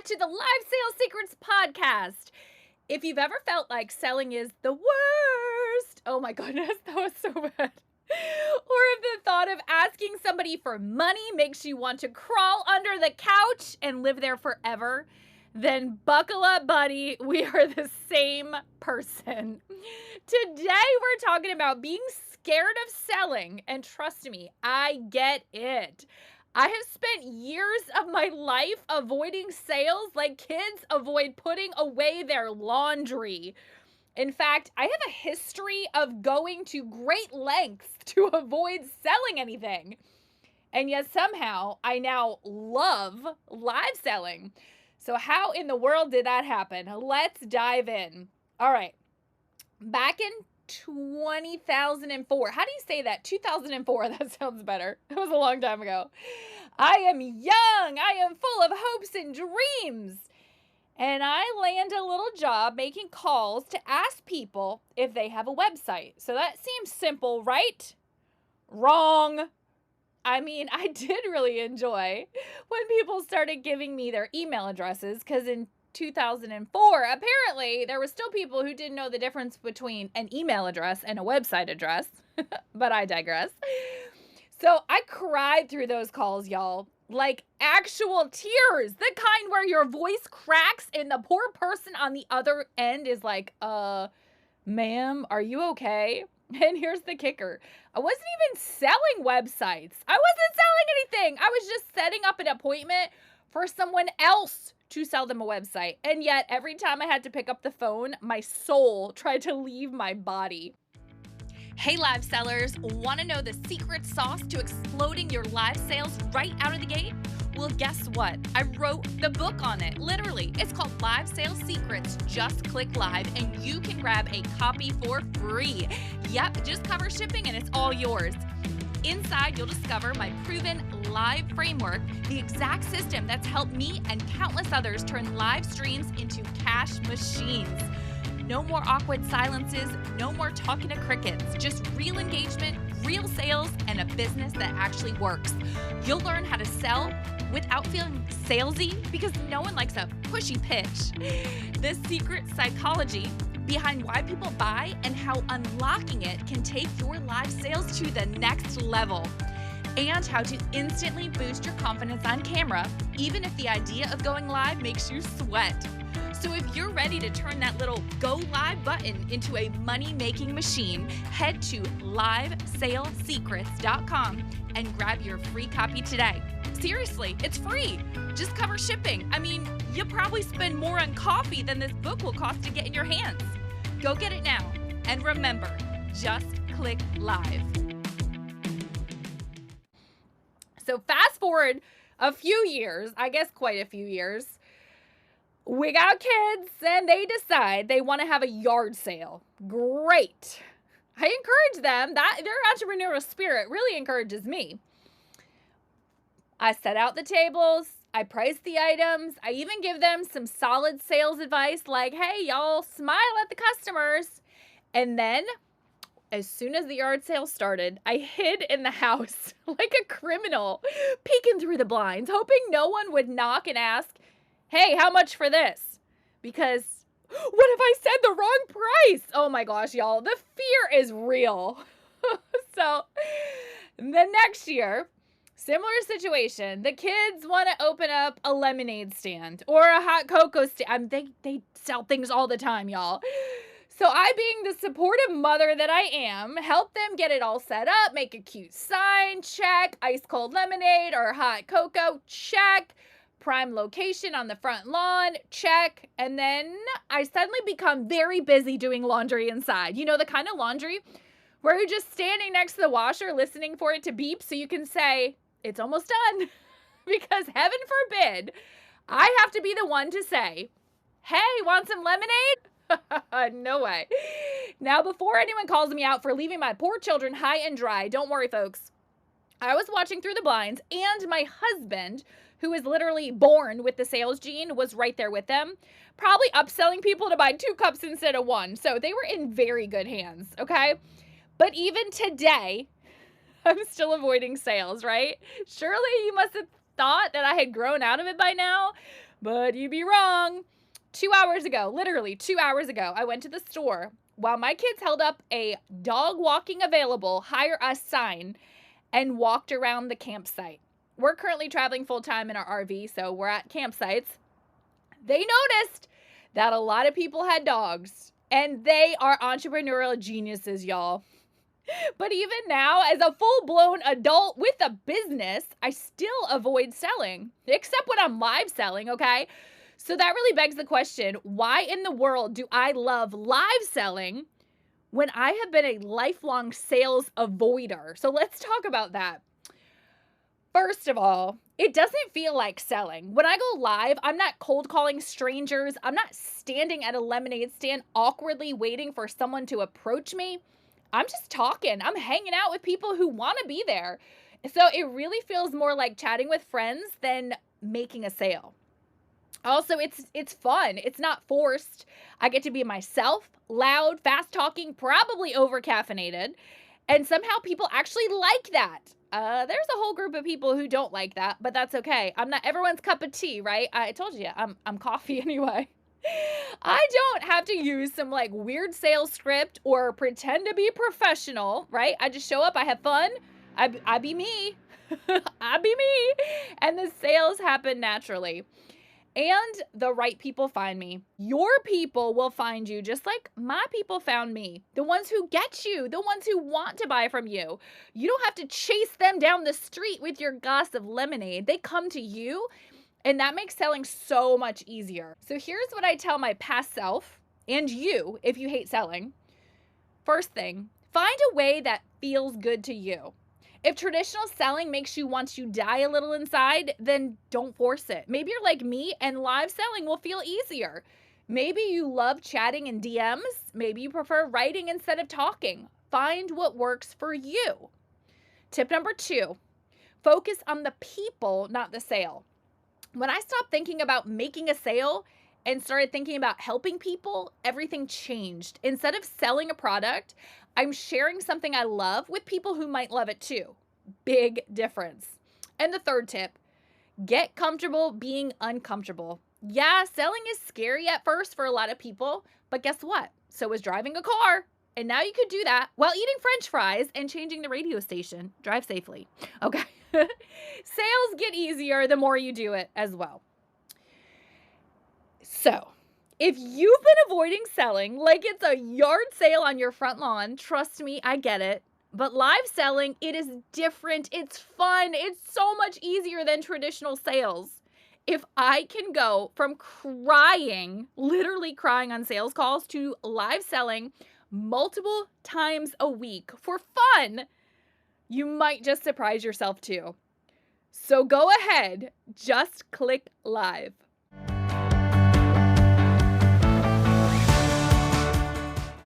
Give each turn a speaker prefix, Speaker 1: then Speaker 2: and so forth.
Speaker 1: to the Live Sales Secrets podcast. If you've ever felt like selling is the worst, oh my goodness, that was so bad. Or if the thought of asking somebody for money makes you want to crawl under the couch and live there forever, then buckle up, buddy. We are the same person. Today, we're talking about being scared of selling, and trust me, I get it. I have spent years of my life avoiding sales like kids avoid putting away their laundry. In fact, I have a history of going to great lengths to avoid selling anything. And yet somehow I now love live selling. So how in the world did that happen? Let's dive in. All right. Back in 2004. How do you say that? 2004. That sounds better. It was a long time ago. I am young. I am full of hopes and dreams. And I land a little job making calls to ask people if they have a website. So that seems simple, right? Wrong. I mean, I did really enjoy when people started giving me their email addresses, because in 2004, apparently there were still people who didn't know the difference between an email address and a website address, but I digress. So I cried through those calls, y'all, like actual tears, the kind where your voice cracks and the poor person on the other end is like, ma'am, are you okay? And here's the kicker. I wasn't even selling websites. I wasn't selling anything. I was just setting up an appointment for someone else to sell them a website. And yet every time I had to pick up the phone, my soul tried to leave my body. Hey, live sellers, want to know the secret sauce to exploding your live sales right out of the gate? Well, guess what? I wrote the book on it, literally. It's called Live Sales Secrets. Just click live and you can grab a copy for free. Yep, just cover shipping and it's all yours. Inside, you'll discover my proven live framework, the exact system that's helped me and countless others turn live streams into cash machines. No more awkward silences, no more talking to crickets, just real engagement, real sales, and a business that actually works. You'll learn how to sell without feeling salesy, because no one likes a pushy pitch. The secret psychology behind why people buy and how unlocking it can take your live sales to the next level. And how to instantly boost your confidence on camera, even if the idea of going live makes you sweat. So if you're ready to turn that little go live button into a money-making machine, head to livesalesecrets.com and grab your free copy today. Seriously, it's free. Just cover shipping. I mean, you'll probably spend more on coffee than this book will cost to get in your hands. Go get it now. And remember, just click live. So fast forward a few years, I guess quite a few years, we got kids and they decide they want to have a yard sale. Great. I encourage them. That their entrepreneurial spirit really encourages me. I set out the tables. I price the items. I even give them some solid sales advice like, hey, y'all, smile at the customers. And then as soon as the yard sale started, I hid in the house like a criminal, peeking through the blinds, hoping no one would knock and ask, hey, how much for this? Because what if I said the wrong price? Oh my gosh, y'all, the fear is real. So the next year, similar situation. The kids want to open up a lemonade stand or a hot cocoa stand. They sell things all the time, y'all. So I, being the supportive mother that I am, help them get it all set up, make a cute sign, check, ice cold lemonade or hot cocoa, check, prime location on the front lawn, check. And then I suddenly become very busy doing laundry inside. You know, the kind of laundry where you're just standing next to the washer listening for it to beep so you can say, it's almost done. Because heaven forbid, I have to be the one to say, hey, want some lemonade? No way. Now, before anyone calls me out for leaving my poor children high and dry, don't worry, folks. I was watching through the blinds, and my husband, who is literally born with the sales gene, was right there with them, probably upselling people to buy 2 cups instead of 1. So they were in very good hands, okay? But even today, I'm still avoiding sales, right? Surely you must have thought that I had grown out of it by now. But you'd be wrong. 2 hours ago, literally 2 hours ago, I went to the store while my kids held up a dog walking available, hire us sign, and walked around the campsite. We're currently traveling full time in our RV, so we're at campsites. They noticed that a lot of people had dogs, and they are entrepreneurial geniuses, y'all. But even now, as a full blown adult with a business, I still avoid selling, except when I'm live selling, okay? So that really begs the question, why in the world do I love live selling when I have been a lifelong sales avoider? So let's talk about that. First of all, it doesn't feel like selling. When I go live, I'm not cold calling strangers. I'm not standing at a lemonade stand awkwardly waiting for someone to approach me. I'm just talking. I'm hanging out with people who want to be there. So it really feels more like chatting with friends than making a sale. Also, it's fun. It's not forced. I get to be myself, loud, fast talking, probably over caffeinated, and somehow people actually like that. There's a whole group of people who don't like that, but that's okay. I'm not everyone's cup of tea, right? I told you, I'm coffee anyway. I don't have to use some like weird sales script or pretend to be professional, right? I just show up, I have fun, I be me. I be me. And the sales happen naturally. And the right people find me. Your people will find you just like my people found me. The ones who get you, the ones who want to buy from you. You don't have to chase them down the street with your glass of lemonade. They come to you, and that makes selling so much easier. So here's what I tell my past self and you if you hate selling. First thing, find a way that feels good to you. If traditional selling makes you want to die a little inside, then don't force it. Maybe you're like me and live selling will feel easier. Maybe you love chatting in DMs. Maybe you prefer writing instead of talking. Find what works for you. Tip number 2, focus on the people, not the sale. When I stopped thinking about making a sale and started thinking about helping people, everything changed. Instead of selling a product, I'm sharing something I love with people who might love it too. Big difference. And the third tip, get comfortable being uncomfortable. Yeah, selling is scary at first for a lot of people, but guess what? So is driving a car. And now you could do that while eating French fries and changing the radio station. Drive safely. Okay. Sales get easier the more you do it as well. So, if you've been avoiding selling like it's a yard sale on your front lawn, trust me, I get it. But live selling, it is different. It's fun. It's so much easier than traditional sales. If I can go from crying, literally crying on sales calls, to live selling multiple times a week for fun, you might just surprise yourself too. So go ahead, just click live.